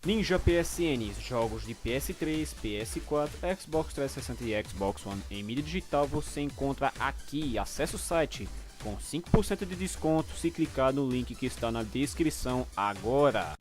Ninja PSN, jogos de PS3, PS4, Xbox 360 e Xbox One em mídia digital você encontra aqui. Acesse o site com 5% de desconto se clicar no link que está na descrição agora.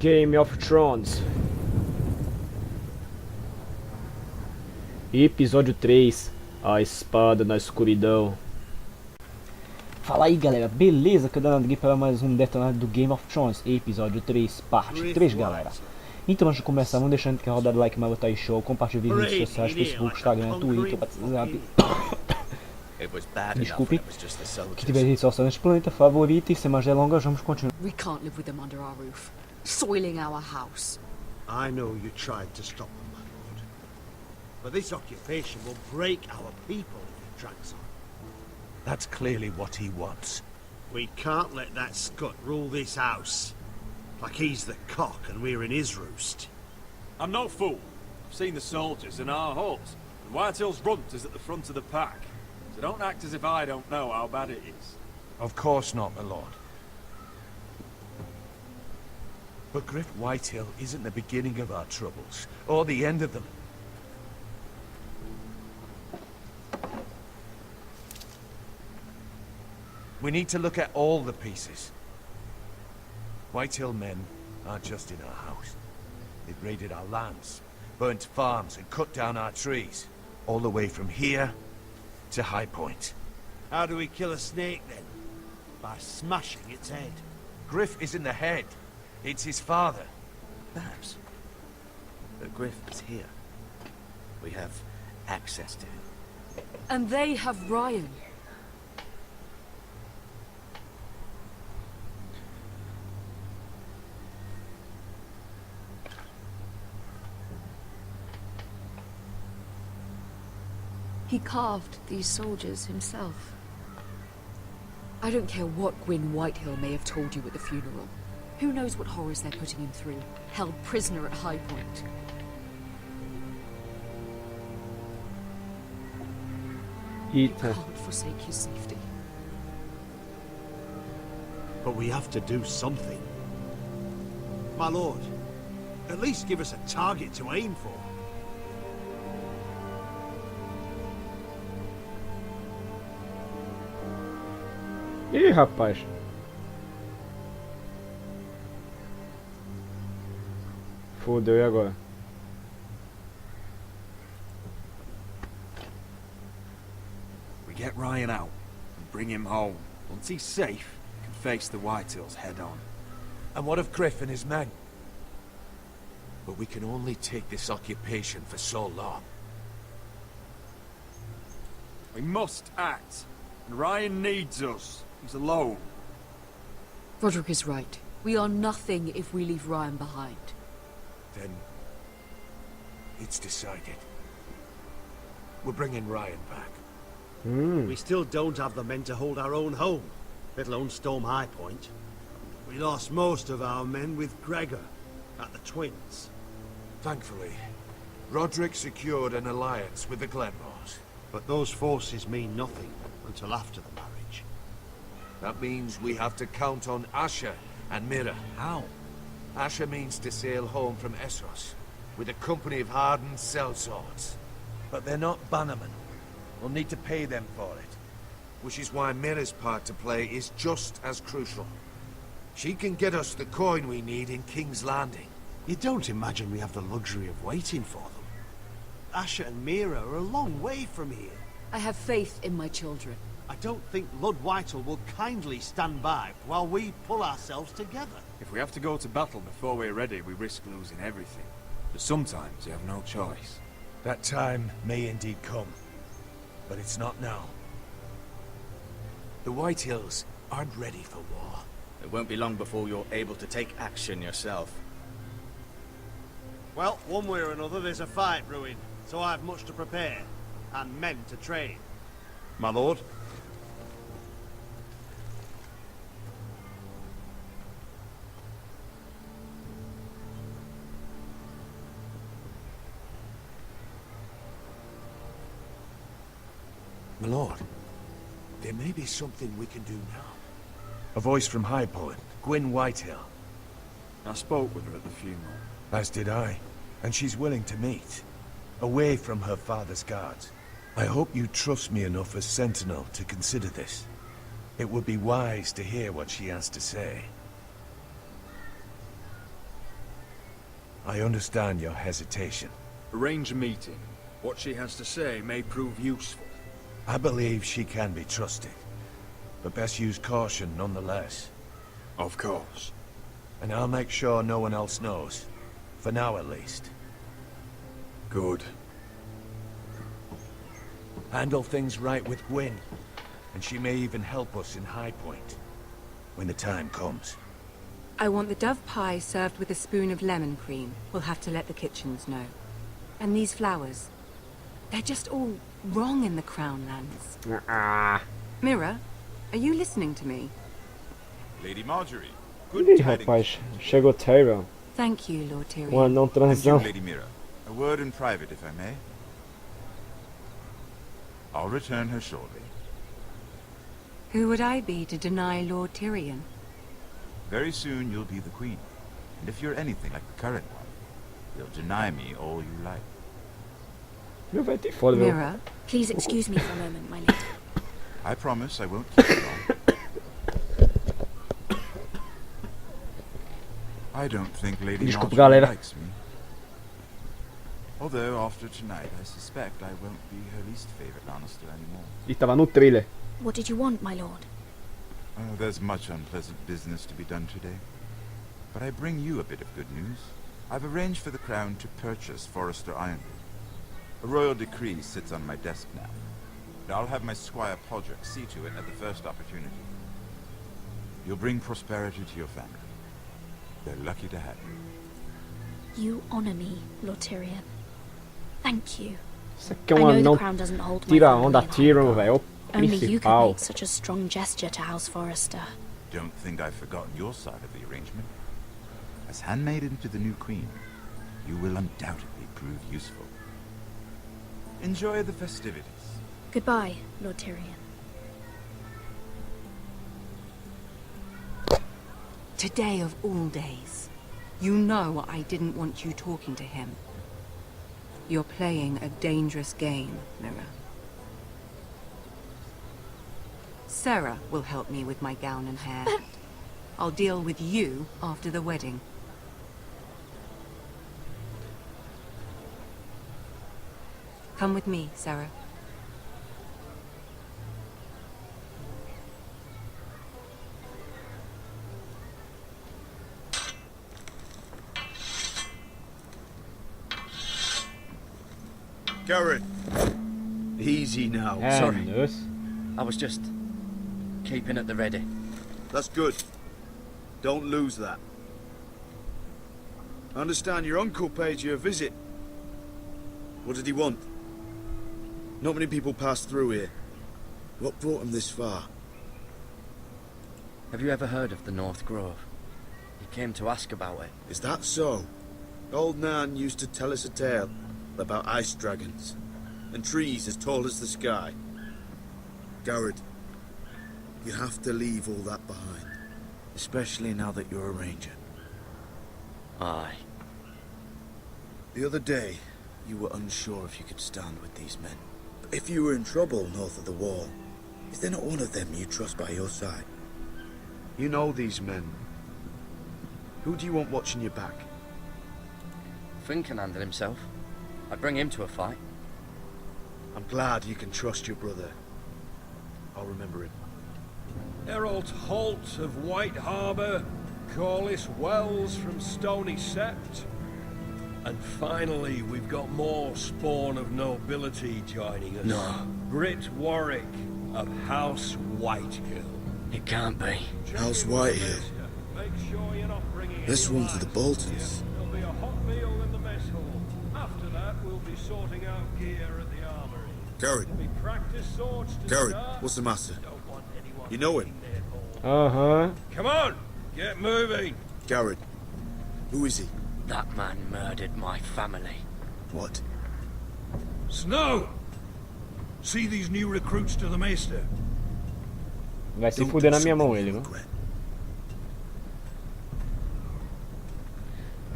Game of Thrones, Episódio 3, A Espada na Escuridão. Fala aí galera, beleza? Que eu dando aqui para mais um Detonado do Game of Thrones, Episódio 3, parte 3 galera. Então antes de começar, não deixando que rodar like, mas botar aí show, compartilhe o vídeo nas redes sociais, Facebook, Instagram, Twitter, WhatsApp. Desculpe, que tiver rede social neste planeta favorito e sem mais delongas, vamos continuar. We can't live with them under our roof, soiling our house. I know you tried to stop them, my lord. But this occupation will break our people if it drags on. That's clearly what he wants. We can't let that scut rule this house. Like he's the cock and we're in his roost. I'm no fool. I've seen the soldiers in our halls. And Whitehill's runt is at the front of the pack. So don't act as if I don't know how bad it is. Of course not, my lord. But Griff Whitehill isn't the beginning of our troubles, or the end of them. We need to look at all the pieces. Whitehill men aren't just in our house. They've raided our lands, burnt farms and cut down our trees. All the way from here to High Point. How do we kill a snake then? By smashing its head. Griff isn't the head. It's his father. Perhaps. But Griff is here. We have access to him. And they have Ryan. He carved these soldiers himself. I don't care what Gwyn Whitehill may have told you at the funeral. Who knows what horrors they're putting him through, held prisoner at High Point. You can't forsake his safety. But we have to do something. My lord, at least give us a target to aim for. Ih, rapaz. Fodeu, e agora? We get Ryan out and bring him home. Once he's safe, we can face the Whitehills head on. And what of Griff and his men? But we can only take this occupation for so long. We must act. And Ryan needs us. He's alone. Roderick is right. We are nothing if we leave Ryan behind. Then it's decided. We're bringing Ryan back. We still don't have the men to hold our own home, let alone storm High Point. We lost most of our men with Gregor at the Twins. Thankfully, Roderick secured an alliance with the Glenmores. But those forces mean nothing until after the marriage. That means we have to count on Asher and Mira. How? Asher means to sail home from Essos. with a company of hardened sellswords. But they're not bannermen. We'll need to pay them for it. Which is why Mira's part to play is just as crucial. She can get us the coin we need in King's Landing. You don't imagine we have the luxury of waiting for them? Asher and Mira are a long way from here. I have faith in my children. I don't think Lord Whitehall will kindly stand by while we pull ourselves together. If we have to go to battle before we're ready, we risk losing everything. But sometimes you have no choice. That time may indeed come, but it's not now. The Whitehills aren't ready for war. It won't be long before you're able to take action yourself. Well, one way or another there's a fight brewing, so I've much to prepare, and men to train. My lord? My lord, there may be something we can do now. A voice from High Point, Gwyn Whitehill. I spoke with her at the funeral. As did I, and she's willing to meet. Away from her father's guards. I hope you trust me enough as Sentinel to consider this. It would be wise to hear what she has to say. I understand your hesitation. Arrange a meeting. What she has to say may prove useful. I believe she can be trusted, but best use caution nonetheless. Of course. And I'll make sure no one else knows. For now, at least. Good. Handle things right with Gwyn, and she may even help us in High Point, when the time comes. I want the dove pie served with a spoon of lemon cream. We'll have to let the kitchens know. And these flowers. They're just all wrong in the Crown lands. Mira, are you listening to me? Lady Marjorie. Ih, rapaz, chegou Tyrion. Thank you, Lord Tyrion. Um anão transão. Lady Mira. A word in private, if I may. I'll return her shortly. Who would I be to deny Lord Tyrion? Very soon you'll be the queen. And if you're anything like the current one, you'll deny me all you like. Meu, vai ter foda, meu. Mira, Please excuse me for a moment, my lady. I promise I won't keep you long. I don't think Lady Desculpa, Marjorie galera. likes me. Although after tonight, I suspect I won't be her least favorite Lannister anymore. E tava no trailer. What did you want, my lord? Oh, there's much unpleasant business to be done today. But I bring you a bit of good news. I've arranged for the Crown to purchase Forrester Ironwood. A royal decree sits on my desk now. And I'll have my squire Podrick see to it at the first opportunity. You'll bring prosperity to your family. They're lucky to have you. You honor me, Lord Tyrion. Thank you. Isso aqui é I um know the anão crown doesn't hold my tira a family onda in high Tyrion, regard. velho. É o Only you could principal. make such a strong gesture to House Forrester. Don't think I've forgotten your side of the arrangement. As handmaiden to the new queen, you will undoubtedly prove useful. Enjoy the festivities. Goodbye, Lord Tyrion. today of all days. You know I didn't want you talking to him. You're playing a dangerous game, Mira. Sarah will help me with my gown and hair. I'll deal with you after the wedding. Come with me, Sarah. Garrett. Easy now. Sorry. I was just keeping at the ready. That's good. Don't lose that. I understand your uncle paid you a visit. What did he want? Not many people pass through here. What brought him this far? Have you ever heard of the North Grove? He came to ask about it. Is that so? Old Nan used to tell us a tale about ice dragons and trees as tall as the sky. Garrett, you have to leave all that behind. Especially now that you're a ranger. Aye. The other day, you were unsure if you could stand with these men. But if you were in trouble north of the wall, is there not one of them you trust by your side? You know these men. Who do you want watching your back? Finn can handle himself. I'd bring him to a fight. I'm glad you can trust your brother. I'll remember him. Herald Holt of White Harbour, Corliss Wells from Stony Sept. And finally, we've got more spawn of nobility joining us. No. Britt Warwick of House Whitehill. It can't be. House Whitehill. Make sure you're not bringing This any one's for the lions. Boltons. There'll be a hot meal in the mess hall. After that, we'll be sorting out gear at the armory. Garrett. There'll be practice swords to Garrett, start. what's the matter? Don't want anyone You know him? getting their ball. Aham. Come on, get moving. Garrett. Who is he? That man murdered my family. What? Snow! See these new recruits to the Maester? Vai se Don't fuder na do minha mão something ele, you'll viu? regret.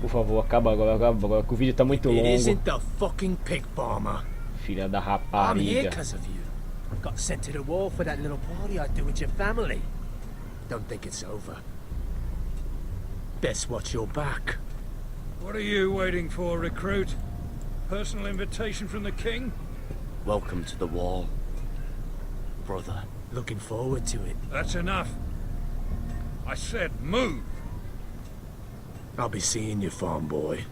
Por favor, acaba agora que o vídeo tá muito It longo. isn't the fucking pig farmer. Filha da I'm here rapariga. because of you. Got sent to the war for that little party I do with your family. Don't think it's over. Best watch your back. What are you waiting for, recruit? Personal invitation from the king? Welcome to the wall, brother. Looking forward to it. That's enough. I said move. I'll be seeing you, farm boy.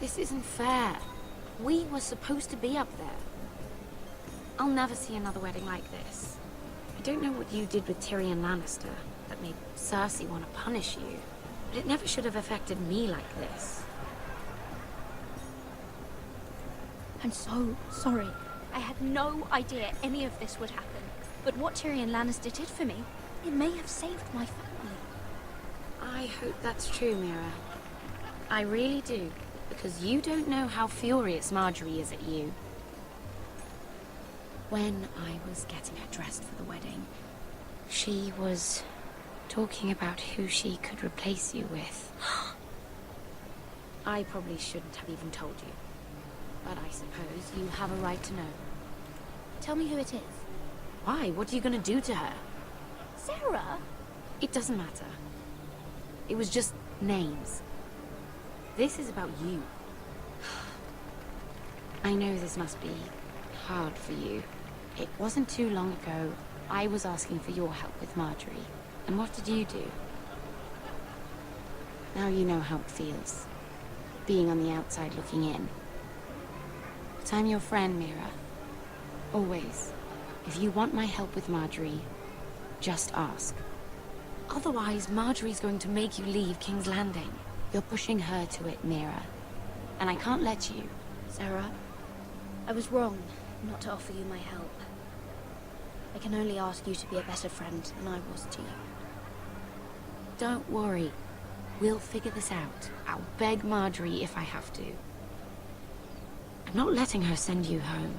This isn't fair. We were supposed to be up there. I'll never see another wedding like this. I don't know what you did with Tyrion Lannister that made Cersei want to punish you, but it never should have affected me like this. I'm so sorry. I had no idea any of this would happen. But what Tyrion Lannister did for me, it may have saved my family. I hope that's true, Mira. I really do, because you don't know how furious Marjorie is at you. When I was getting her dressed for the wedding, she was talking about who she could replace you with. I probably shouldn't have even told you, but I suppose you have a right to know. Tell me who it is. Why? What are you gonna do to her? Sarah? It doesn't matter. It was just names. This is about you. I know this must be hard for you. It wasn't too long ago I was asking for your help with Marjorie. And what did you do? Now you know how it feels, being on the outside looking in. But I'm your friend, Mira. Always. If you want my help with Marjorie, just ask. Otherwise, Marjorie's going to make you leave King's Landing. You're pushing her to it, Mira. And I can't let you. Sarah, I was wrong not to offer you my help. I can only ask you to be a better friend than I was to you. Don't worry. We'll figure this out. I'll beg Marjorie if I have to. I'm not letting her send you home.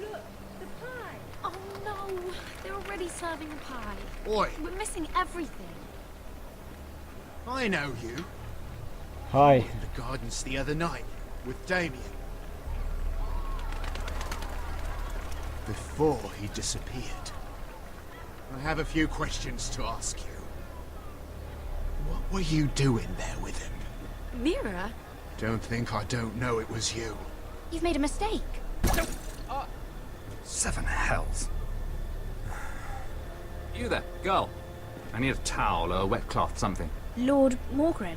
Look, the pie! Oh no! They're already serving the pie. Oi, We're missing everything. I know you. Hi. In the gardens the other night with Damien. Before he disappeared. I have a few questions to ask you. What were you doing there with him? Mira? Don't think I don't know it was you. You've made a mistake. Seven hells. You there, girl. I need a towel or a wet cloth, something. Lord Morgren.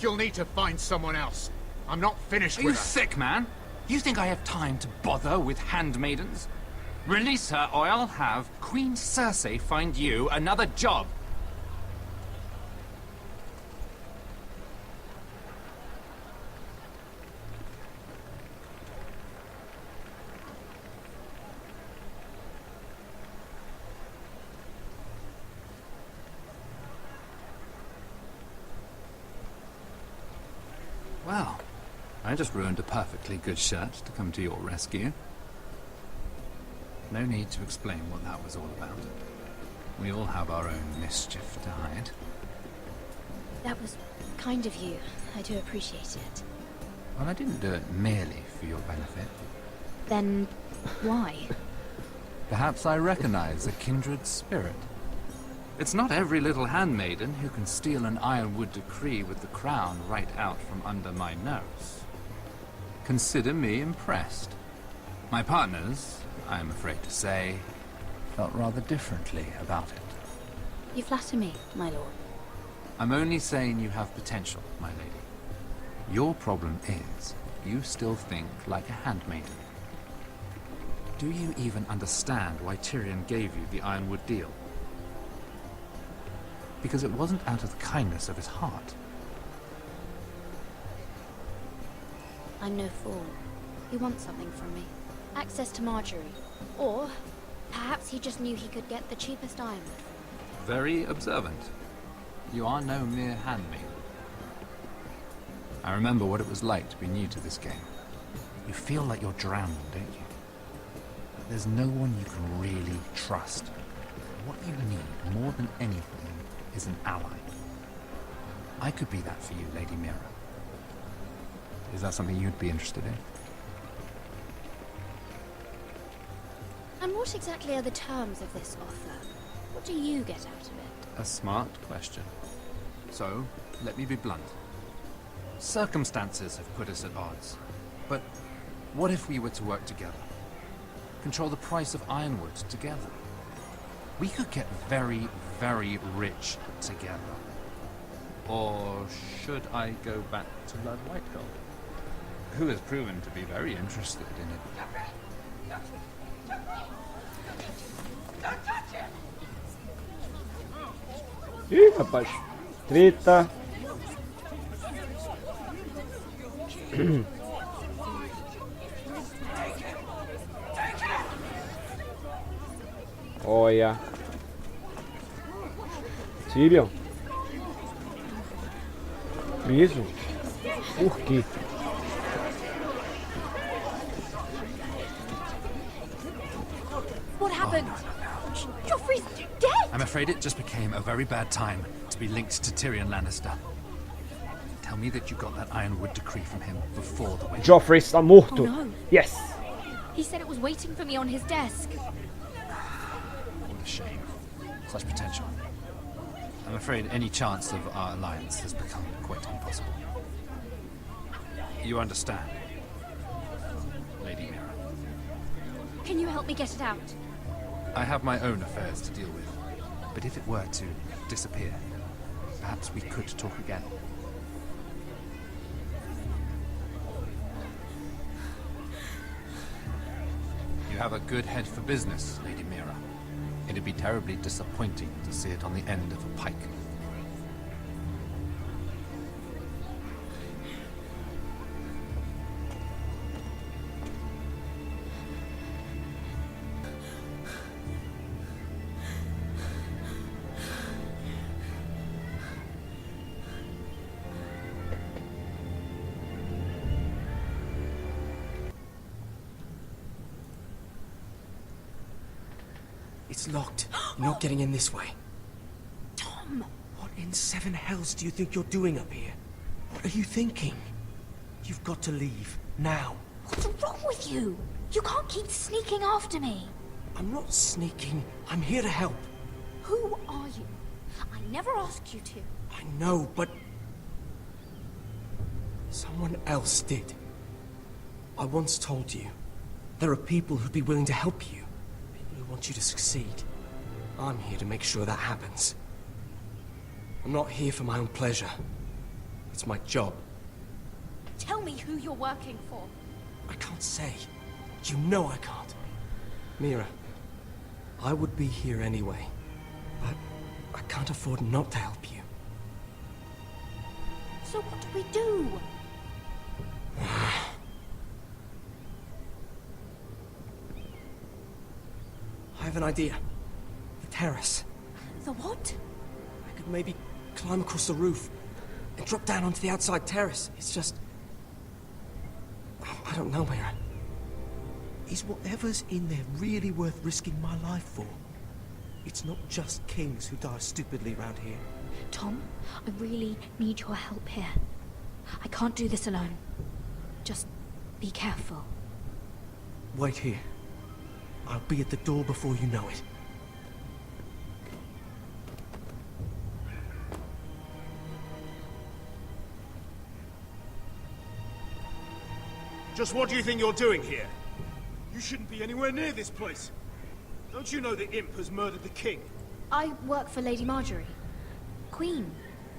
You'll need to find someone else. I'm not finished Are with you her. sick, man? You think I have time to bother with handmaidens? Release her, or I'll have Queen Cersei find you another job. Well, I just ruined a perfectly good shirt to come to your rescue. No need to explain what that was all about. We all have our own mischief to hide. That was kind of you. I do appreciate it. Well, I didn't do it merely for your benefit. Then why? Perhaps I recognize a kindred spirit. It's not every little handmaiden who can steal an ironwood decree with the crown right out from under my nose. Consider me impressed. My partners, I am afraid to say, felt rather differently about it. You flatter me, my lord. I'm only saying you have potential, my lady. Your problem is, you still think like a handmaiden. Do you even understand why Tyrion gave you the Ironwood deal? Because it wasn't out of the kindness of his heart. I'm no fool. He wants something from me. Access to Marjorie. Or perhaps he just knew he could get the cheapest ironwood. Very observant. You are no mere handmaiden. I remember what it was like to be new to this game. You feel like you're drowning, don't you? There's no one you can really trust. What you need, more than anything, is an ally. I could be that for you, Lady Mira. Is that something you'd be interested in? And what exactly are the terms of this offer? What do you get out of it? A smart question. So, let me be blunt. Circumstances have put us at odds. But what if we were to work together? Control the price of ironwood together? We could get very, very rich together. Or should I go back to Lord Whitehill, who has proven to be very interested in it? Ih, rapaz. Treta. Olha. Tyrion. Isso. Por quê? What happened? Joffrey's dead! I'm afraid it just became a very bad time to be linked to Tyrion Lannister. Tell me that you got that Ironwood decree from him before the wedding. Joffrey está morto. Oh, no. Yes. He said it was waiting for me on his desk. What a shame. Such potential. I'm afraid any chance of our alliance has become quite impossible. You understand, Lady Mira? Can you help me get it out? I have my own affairs to deal with, but if it were to disappear, perhaps we could talk again. You have a good head for business, Lady Mira. It'd be terribly disappointing to see it on the end of a pike. It's locked. You're not getting in this way. Tom! What in seven hells do you think you're doing up here? What are you thinking? You've got to leave. Now. What's wrong with you? You can't keep sneaking after me. I'm not sneaking. I'm here to help. Who are you? I never asked you to. I know, but... someone else did. I once told you, there are people who'd be willing to help you. People who want you to succeed. I'm here to make sure that happens. I'm not here for my own pleasure. It's my job. Tell me who you're working for. I can't say. You know I can't. Mira, I would be here anyway. But I can't afford not to help you. So what do we do? I have an idea. The terrace. The what? I could maybe climb across the roof and drop down onto the outside terrace. It's just... I don't know, Mira. Is whatever's in there really worth risking my life for? It's not just kings who die stupidly around here. Tom, I really need your help here. I can't do this alone. Just be careful. Wait here. I'll be at the door before you know it. Just what do you think you're doing here? You shouldn't be anywhere near this place. Don't you know the imp has murdered the king? I work for Lady Marjorie. Queen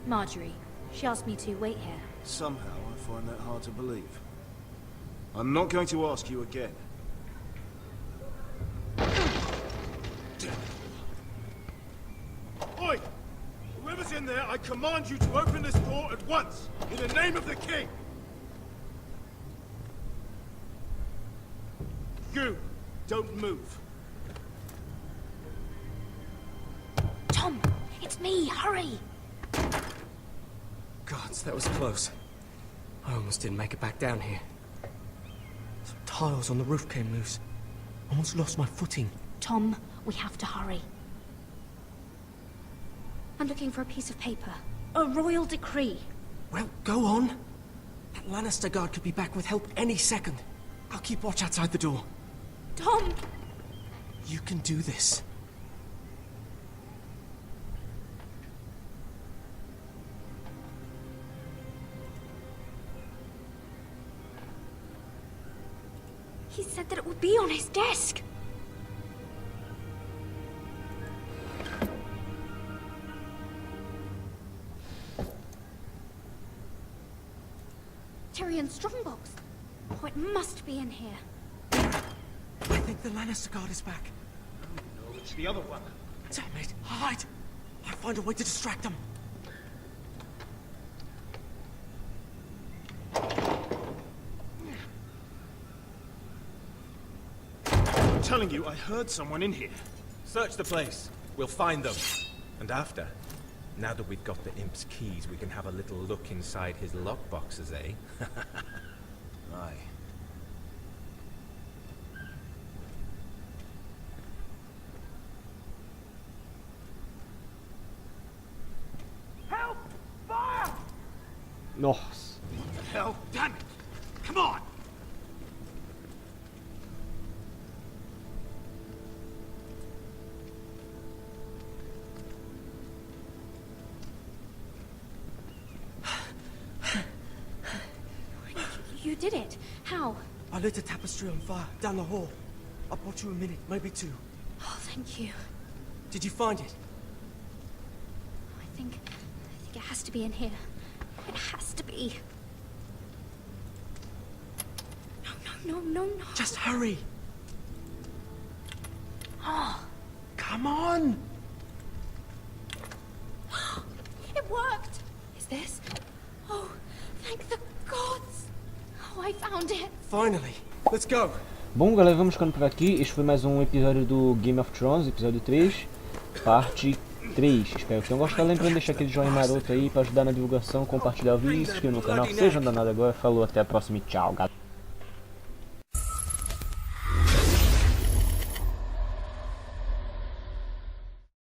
Marjorie. She asked me to wait here. Somehow I find that hard to believe. I'm not going to ask you again. Oi! Whoever's in there, I command you to open this door at once! In the name of the king! You! Don't move. Tom! It's me! Hurry! Gods, that was close. I almost didn't make it back down here. Some tiles on the roof came loose. Almost lost my footing. Tom, we have to hurry. I'm looking for a piece of paper. A royal decree. Well, go on. That Lannister guard could be back with help any second. I'll keep watch outside the door. Tom! You can do this. He said that it would be on his desk. Tyrion's strongbox. Oh, it must be in here. I think the Lannister guard is back. No, it's the other one. Damn it, hide! I'll find a way to distract them. I'm telling you, I heard someone in here. Search the place. We'll find them. And after, now that we've got the imp's keys, we can have a little look inside his lockboxes, eh? Aye. Help! Fire! Nossa. What the hell? Damn it! Come on! You did it. How? I lit a tapestry on fire down the hall. I bought you a minute, maybe two. Oh, thank you. Did you find it? I think it has to be in here. It has to be. No. Just hurry. Oh. Come on. It worked. Is this? Oh, thank the gods. Oh, I found it. Finally. Let's go. Bom, galera, vamos ficando por aqui. Este foi mais um episódio do Game of Thrones, episódio 3, parte 3. Espero que tenham gostado. Lembrando de deixar aquele joinha maroto aí para ajudar na divulgação, compartilhar o vídeo, se inscrever no canal. Seja um danado agora. Falou, até a próxima e tchau, galera.